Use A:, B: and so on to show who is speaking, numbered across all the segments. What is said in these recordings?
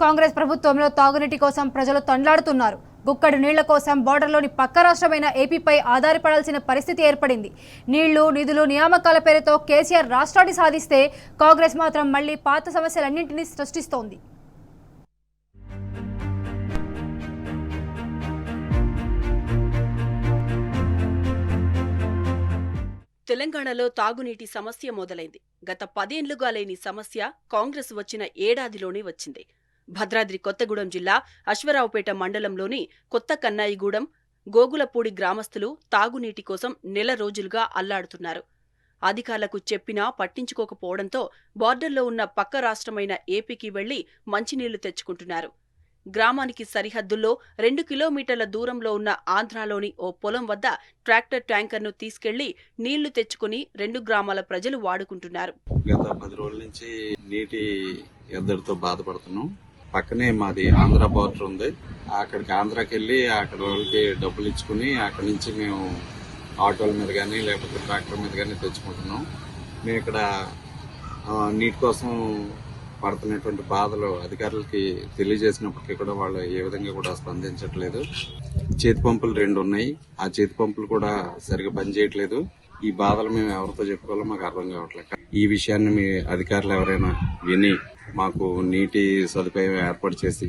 A: కాంగ్రెస్ ప్రభుత్వంలో తాగునీటి కోసం ప్రజలు తండ్లాడుతున్నారు. గుక్కడు నీళ్ల కోసం బోర్డర్లోని పక్క రాష్ట్రమైన ఏపీపై ఆధారపడాల్సిన పరిస్థితి ఏర్పడింది. నీళ్లు, నిధులు, నియామకాల పేరుతో కేసీఆర్ రాష్ట్రాన్ని సాధిస్తే కాంగ్రెస్ మాత్రం మళ్లీ పాత సమస్యలన్నింటినీ సృష్టిస్తోంది.
B: తెలంగాణలో తాగునీటి సమస్య మొదలైంది. గత 10 ఏళ్లుగా లేని సమస్య కాంగ్రెస్ వచ్చిన ఏడాదిలోనే వచ్చింది. భద్రాద్రి కొత్తగూడెం జిల్లా అశ్వరావుపేట మండలంలోని కొత్త కన్నాయిగూడెం, గోగులపూడి గ్రామస్తులు తాగునీటి కోసం నెల రోజులుగా అల్లాడుతున్నారు. అధికారులకు చెప్పినా పట్టించుకోకపోవడంతో బార్డర్లో ఉన్న పక్క రాష్ట్రమైన ఏపీకి వెళ్లి మంచినీళ్లు తెచ్చుకుంటున్నారు. గ్రామానికి సరిహద్దుల్లో 2 కిలోమీటర్ల దూరంలో ఉన్న ఆంధ్రాలోని ఓ పొలం వద్ద ట్రాక్టర్ ట్యాంకర్ను తీసుకెళ్లి నీళ్లు తెచ్చుకుని 2 గ్రామాల ప్రజలు వాడుకుంటున్నారు.
C: గత 10 రోజుల నుంచి నీటి ఎద్దడితో బాధపడుతున్నాం. పక్కనే మాది ఆంధ్ర బార్డర్ ఉంది. అక్కడికి ఆంధ్రాకి వెళ్ళి అక్కడ వాళ్ళకి డబ్బులు ఇచ్చుకుని అక్కడి నుంచి మేము ఆటోల మీద కానీ లేకపోతే ట్రాక్టర్ మీద కానీ తెచ్చుకుంటున్నాం. మేము ఇక్కడ నీటి కోసం పడుతున్నటువంటి బాధలు అధికారులకి తెలియజేసినప్పటికీ కూడా వాళ్ళు ఏ విధంగా కూడా స్పందించట్లేదు. చేతి పంపులు 2 ఉన్నాయి. ఆ చేతి పంపులు కూడా సరిగా పనిచేయట్లేదు. ఈ బాధలు మేము ఎవరితో చెప్పుకోవాలో మాకు అర్థం కావట్లేదు. ఈ విషయాన్ని మీ అధికారులు ఎవరైనా విని మాకు నీటి సదుపాయం ఏర్పాటు చేసి,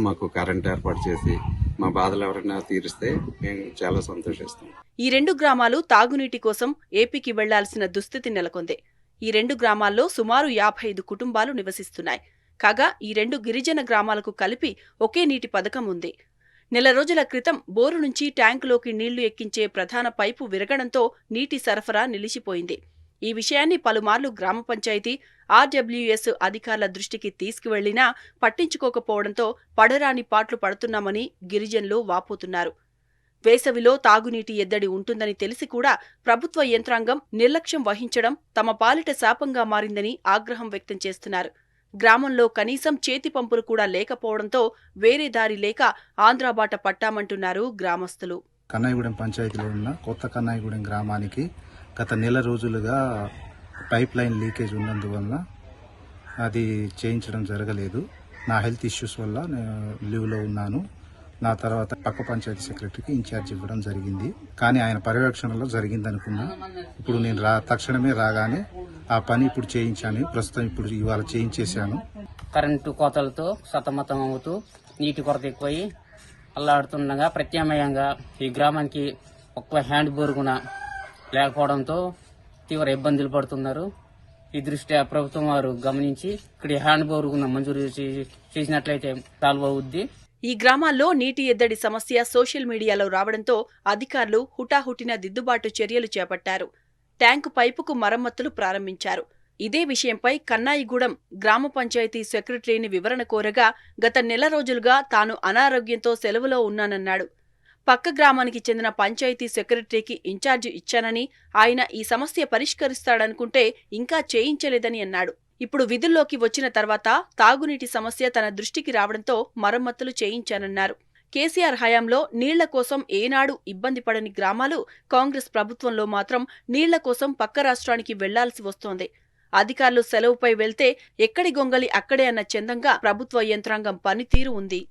C: మాకు కరెంట్ ఏర్పాటు చేసి మా బాధలు ఎవరైనా తీరిస్తే మేము చాలా సంతోషిస్తాం.
B: ఈ 2 గ్రామాలు తాగునీటి కోసం ఏపీకి వెళ్లాల్సిన దుస్థితి నెలకొంది. ఈ 2 గ్రామాల్లో సుమారు 55 కుటుంబాలు నివసిస్తున్నాయి. కాగా ఈ 2 గిరిజన గ్రామాలకు కలిపి ఒకే నీటి పథకం ఉంది. నెల రోజుల క్రితం బోరు నుంచి ట్యాంకులోకి నీళ్లు ఎక్కించే ప్రధాన పైపు విరగడంతో నీటి సరఫరా నిలిచిపోయింది. ఈ విషయాన్ని పలుమార్లు గ్రామ పంచాయతీ, ఆర్డబ్ల్యూఎస్ అధికారుల దృష్టికి తీసుకువెళ్లినా పట్టించుకోకపోవడంతో పడరాని పాట్లు పడుతున్నామని గిరిజనులు వాపోతున్నారు. వేసవిలో తాగునీటి ఎద్దడి ఉంటుందని తెలిసి కూడా ప్రభుత్వ యంత్రాంగం నిర్లక్ష్యం వహించడం తమ పాలిట శాపంగా మారిందని ఆగ్రహం వ్యక్తం చేస్తున్నారు. గ్రామంలో కనీసం చేతి పంపులు కూడా లేకపోవడంతో వేరే దారి లేక ఆంధ్రాబాట పట్టామంటున్నారు గ్రామస్తులు.
D: కన్నాయిగూడెం పంచాయతీలో ఉన్న కొత్త కన్నాయిగూడెం గ్రామానికి గత నెల రోజులుగా పైప్ లైన్ లీకేజ్ ఉన్నందువల్ల అది చేయించడం జరగలేదు. నా హెల్త్ ఇష్యూస్ వల్ల నేను లీవ్లో ఉన్నాను. నా తర్వాత పక్క పంచాయతీ సెక్రటరీకి ఇన్ఛార్జ్ ఇవ్వడం జరిగింది. కానీ ఆయన పర్యవేక్షణలో జరిగింది అనుకున్నా. ఇప్పుడు నేను తక్షణమే రాగానే ఆ పని ఇప్పుడు చేయించాను. ప్రస్తుతం ఇప్పుడు ఇవాళ చేయించేశాను.
E: కరెంటు కోతలతో సతమతం అవుతూ నీటి కొరత ఎక్కువై అల్లాడుతుండగా ప్రత్యామ్నాయంగా ఈ గ్రామానికి ఒక్క హ్యాండ్ బోర్ కూడా లేకపోవడంతో తీవ్ర ఇబ్బందులు పడుతున్నారు. ఈ దృష్ట్యా ప్రభుత్వం వారు గమనించి ఇక్కడ హ్యాండ్ బోర్ మంజూరు చేసినట్లయితే సాల్వ్ అవుద్ది.
B: ఈ గ్రామాల్లో నీటి ఎద్దడి సమస్య సోషల్ మీడియాలో రావడంతో అధికారులు హుటాహుటిన దిద్దుబాటు చర్యలు చేపట్టారు. ట్యాంకు పైపుకు మరమ్మతులు ప్రారంభించారు. ఇదే విషయంపై కన్నాయిగూడెం గ్రామ పంచాయతీ సెక్రటరీని వివరణ కోరగా గత నెల రోజులుగా తాను అనారోగ్యంతో సెలవులో ఉన్నానన్నాడు. పక్క గ్రామానికి చెందిన పంచాయతీ సెక్రటరీకి ఇన్ఛార్జి ఇచ్చానని, ఆయన ఈ సమస్య పరిష్కరిస్తాడనుకుంటే ఇంకా చేయించలేదని అన్నాడు. ఇప్పుడు విధుల్లోకి వచ్చిన తర్వాత తాగునీటి సమస్య తన దృష్టికి రావడంతో మరమ్మతులు చేయించానన్నారు. కేసీఆర్ హయాంలో నీళ్ల కోసం ఏనాడు ఇబ్బంది పడని గ్రామాలు కాంగ్రెస్ ప్రభుత్వంలో మాత్రం నీళ్ల కోసం పక్క రాష్ట్రానికి వెళ్లాల్సి వస్తోంది. అధికారులు సెలవుపై వెళ్తే ఎక్కడి గొంగలి అక్కడే అన్న చందంగా ప్రభుత్వ యంత్రాంగం పనితీరు ఉంది.